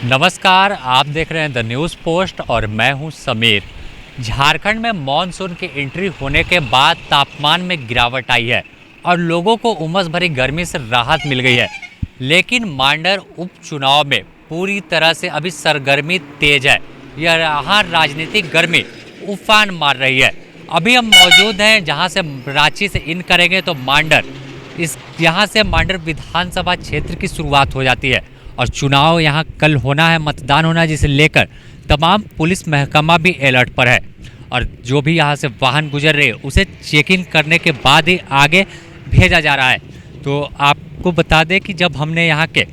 नमस्कार, आप देख रहे हैं द न्यूज़ पोस्ट और मैं हूं समीर। झारखंड में मानसून की एंट्री होने के बाद तापमान में गिरावट आई है और लोगों को उमस भरी गर्मी से राहत मिल गई है। लेकिन मांडर उपचुनाव में पूरी तरह से अभी सरगर्मी तेज है। यहाँ राजनीतिक गर्मी उफान मार रही है। अभी हम मौजूद हैं जहाँ से रांची से इन करेंगे तो मांडर, यहाँ से मांडर विधानसभा क्षेत्र की शुरुआत हो जाती है और चुनाव यहाँ कल होना है, मतदान होना है, जिसे लेकर तमाम पुलिस महकमा भी अलर्ट पर है और जो भी यहाँ से वाहन गुजर रहे हैं उसे चेकिंग करने के बाद ही आगे भेजा जा रहा है। तो आपको बता दें कि जब हमने यहाँ के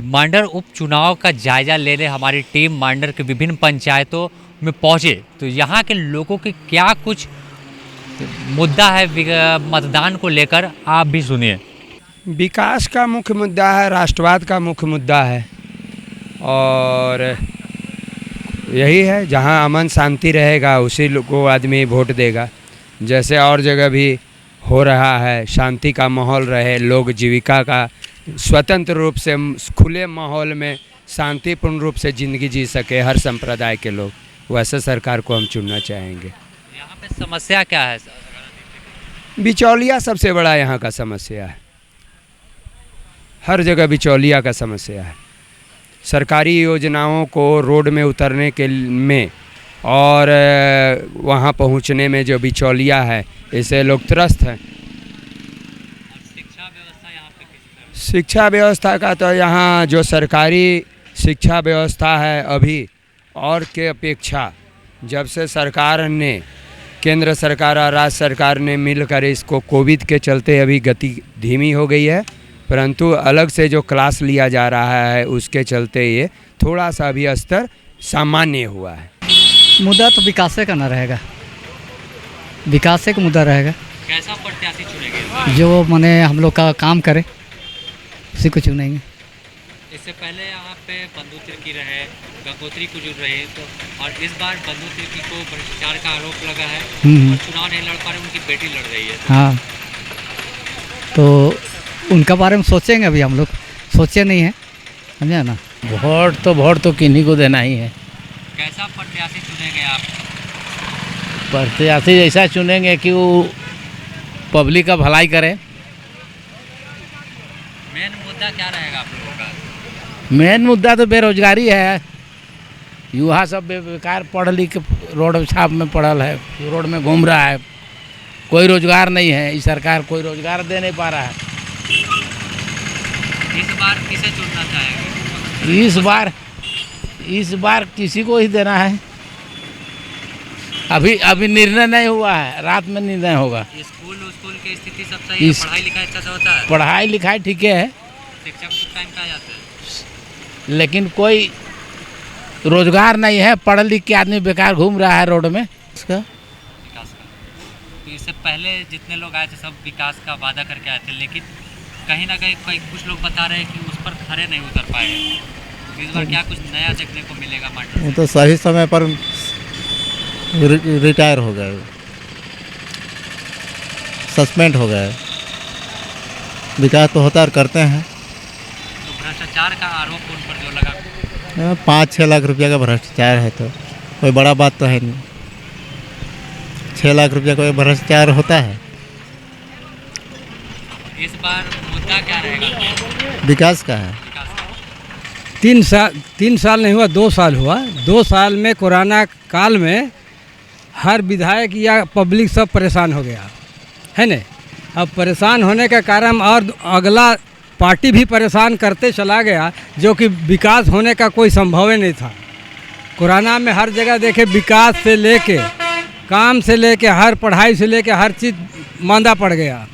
मांडर उपचुनाव का जायजा लेने हमारी टीम मांडर के विभिन्न पंचायतों में पहुँचे तो यहाँ के लोगों की क्या कुछ मुद्दा है मतदान को लेकर, आप भी सुनिए। विकास का मुख्य मुद्दा है, राष्ट्रवाद का मुख्य मुद्दा है और यही है जहां अमन शांति रहेगा उसी को आदमी वोट देगा। जैसे और जगह भी हो रहा है, शांति का माहौल रहे, लोग जीविका का स्वतंत्र रूप से खुले माहौल में शांतिपूर्ण रूप से ज़िंदगी जी सके हर संप्रदाय के लोग, वैसे सरकार को हम चुनना चाहेंगे। यहाँ पे समस्या क्या है? बिचौलिया सबसे बड़ा यहाँ का समस्या है। हर जगह बिचौलिया का समस्या है। सरकारी योजनाओं को रोड में उतरने के में और वहाँ पहुँचने में जो बिचौलिया है, इससे लोग त्रस्त हैं। शिक्षा व्यवस्था यहाँ पे किस तरह? शिक्षा व्यवस्था का तो यहाँ जो सरकारी शिक्षा व्यवस्था है अभी और के अपेक्षा जब से सरकार ने, केंद्र सरकार और राज्य सरकार ने मिलकर इसको कोविड के चलते अभी गति धीमी हो गई है, परंतु अलग से जो क्लास लिया जा रहा है उसके चलते ये थोड़ा सा अभी स्तर सामान्य हुआ है। मुद्दा तो विकास का ना रहेगा, विकास का मुद्दा रहेगा। कैसा प्रत्याशी चुनेंगे? जो माने हम लोग का काम करे उसी को चुनेंगे। इससे पहले यहाँ पे बंधु तिर्की रहे, गंगोत्री कुजूर रहे, तो और इस बार बंधु तिर्की को भ्रष्टाचार का आरोप लगा है और चुनाव नहीं लड़ पा रहे, उनकी बेटी लड़ रही है। हाँ, तो उनका बारे में सोचेंगे, अभी हम लोग सोचे नहीं है, समझे ना। वोट तो किन्हीं को देना ही है। कैसा प्रत्याशी चुनेंगे आप? प्रत्याशी ऐसा चुनेंगे कि वो पब्लिक का भलाई करे। मेन मुद्दा क्या रहेगा आप लोगों का? मेन मुद्दा तो बेरोजगारी है। युवा सब बेकार पढ़ लिख रोड छाप में पड़ल है, रोड में घूम रहा है, कोई रोजगार नहीं है। इस सरकार कोई रोजगार दे नहीं पा रहा है। इस बार किसे चुनना चाहेंगे? इस बार किसी को ही देना है। अभी निर्णय नहीं हुआ है, रात में निर्णय होगा। स्कूल की स्थिति सब सही है? पढ़ाई लिखाई अच्छा से होता है? पढ़ाई लिखाई ठीक है, शिक्षक टाइम पे आ जाते हैं, लेकिन कोई रोजगार नहीं है। पढ़ लिख के आदमी बेकार घूम रहा है रोड में। इसका विकास का तो इससे पहले जितने लोग आए थे सब विकास का वादा करके आए थे, लेकिन कहीं ना कहीं कुछ लोग बता रहे हैं कि उस पर खरे नहीं उतर पाए। तो इस बार क्या कुछ नया देखने को मिलेगा मांडर? वो तो सही समय पर रिटायर हो गए, सस्पेंड हो गए। विकास तो होता और करते हैं। तो भ्रष्टाचार का आरोप उन पर जो लगा, 5-6 लाख रुपया का भ्रष्टाचार है तो कोई बड़ा बात तो है नहीं। 6 लाख रुपया कोई भ्रष्टाचार होता है? इस बार मुद्दा क्या रहेगा? विकास का है। विकास का 3 साल नहीं हुआ, 2 साल हुआ। 2 साल में कोरोना काल में हर विधायक या पब्लिक सब परेशान हो गया है न। अब परेशान होने के कारण और अगला पार्टी भी परेशान करते चला गया, जो कि विकास होने का कोई संभव ही नहीं था। कोरोना में हर जगह देखे विकास से लेके, काम से लेके, हर पढ़ाई से लेके हर चीज़ मांदा पड़ गया।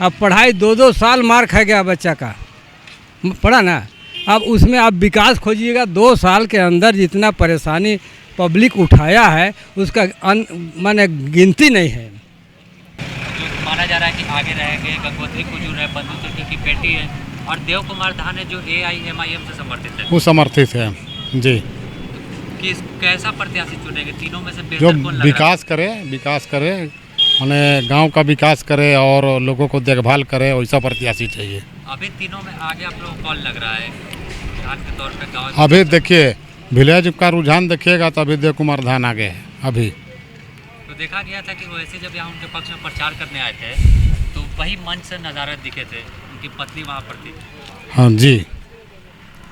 अब पढ़ाई 2-2 साल मार खा गया बच्चा का, पढ़ा ना। अब उसमें आप विकास खोजिएगा, 2 साल के अंदर जितना परेशानी पब्लिक उठाया है उसका माने गिनती नहीं है। जो माना जा रहा है कि आगे रहेंगे, गंगोत्री कुजूर है, बंधु तिर्की की बेटी है और देव कुमार धान है जो AIMIM से समर्थित है। वो समर्थित है जी। कैसा प्रत्याशी चुनेंगे? तीनों में से जो बेहतर कौन लग रहा है? विकास करे उन्हें गांव का विकास करे और लोगों को देखभाल करे, वैसा प्रत्याशी चाहिए। अभी तीनों में आगे आप लोगों को कौन लग रहा है? रुझान के तौर पे गाँव? अभी देखिए विलेज का रुझान देखिएगा तो अभी देव कुमार धान आगे है अभी। तो देखा गया था कि वैसे जब यहाँ उनके पक्ष में प्रचार करने आए थे तो वही मंच से नज़ारा दिखे थे, उनकी पत्नी वहाँ पर थी हाँ जी।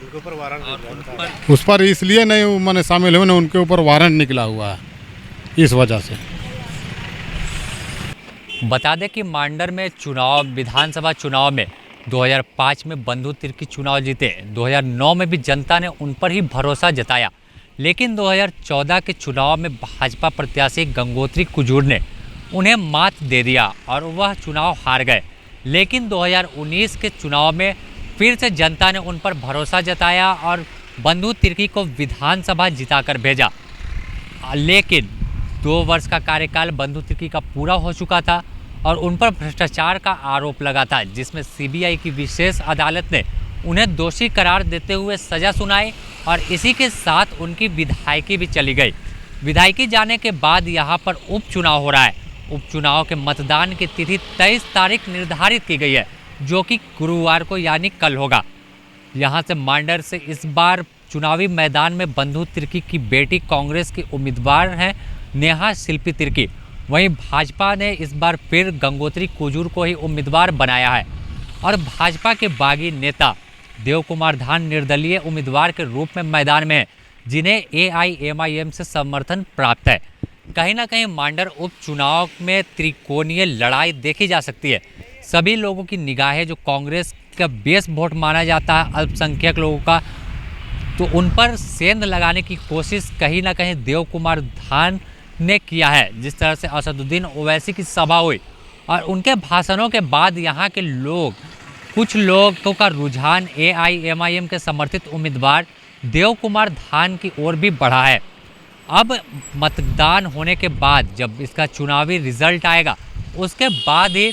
और उन पर उस पर इसलिए नहीं मैंने शामिल हुए ना, उनके ऊपर वारंट निकला हुआ है इस वजह से। बता दें कि मांडर में चुनाव, विधानसभा चुनाव में 2005 में बंधु तिर्की चुनाव जीते, 2009 में भी जनता ने उन पर ही भरोसा जताया, लेकिन 2014 के चुनाव में भाजपा प्रत्याशी गंगोत्री कुजूर ने उन्हें मात दे दिया और वह चुनाव हार गए। लेकिन 2019 के चुनाव में फिर से जनता ने उन पर भरोसा जताया और बंधु तिर्की को विधानसभा जिताकर भेजा। लेकिन 2 वर्ष का कार्यकाल बंधु तिर्की का पूरा हो चुका था और उन पर भ्रष्टाचार का आरोप लगा था, जिसमें सीबीआई की विशेष अदालत ने उन्हें दोषी करार देते हुए सज़ा सुनाई और इसी के साथ उनकी विधायकी भी चली गई। विधायकी जाने के बाद यहाँ पर उपचुनाव हो रहा है। उपचुनाव के मतदान की तिथि 23 तारीख निर्धारित की गई है, जो कि गुरुवार को यानी कल होगा। यहाँ से मांडर से इस बार चुनावी मैदान में बंधु तिर्की की बेटी कांग्रेस की उम्मीदवार हैं नेहा शिल्पी तिर्की। वहीं भाजपा ने इस बार फिर गंगोत्री कुजूर को ही उम्मीदवार बनाया है और भाजपा के बागी नेता देव कुमार धान निर्दलीय उम्मीदवार के रूप में मैदान में हैं, जिन्हें AIMIM से समर्थन प्राप्त है। कहीं ना कहीं मांडर उपचुनाव में त्रिकोणीय लड़ाई देखी जा सकती है। सभी लोगों की निगाहें, जो कांग्रेस का बेस वोट माना जाता है अल्पसंख्यक लोगों का, तो उन पर सेंध लगाने की कोशिश कहीं ना कहीं देव कुमार धान ने किया है। जिस तरह से असदुद्दीन ओवैसी की सभा हुई और उनके भाषणों के बाद यहाँ के लोग, कुछ लोगों का रुझान AIMIM के समर्थित उम्मीदवार देव कुमार धान की ओर भी बढ़ा है। अब मतदान होने के बाद जब इसका चुनावी रिजल्ट आएगा, उसके बाद ही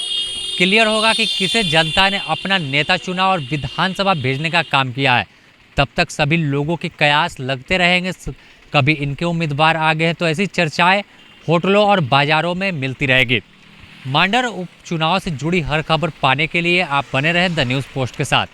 क्लियर होगा कि किसे जनता ने अपना नेता चुना और विधानसभा भेजने का काम किया है। तब तक सभी लोगों के कयास लगते रहेंगे, कभी इनके उम्मीदवार आगे हैं, तो ऐसी चर्चाएं होटलों और बाज़ारों में मिलती रहेगी। मांडर उपचुनाव से जुड़ी हर खबर पाने के लिए आप बने रहें द न्यूज़ पोस्ट के साथ।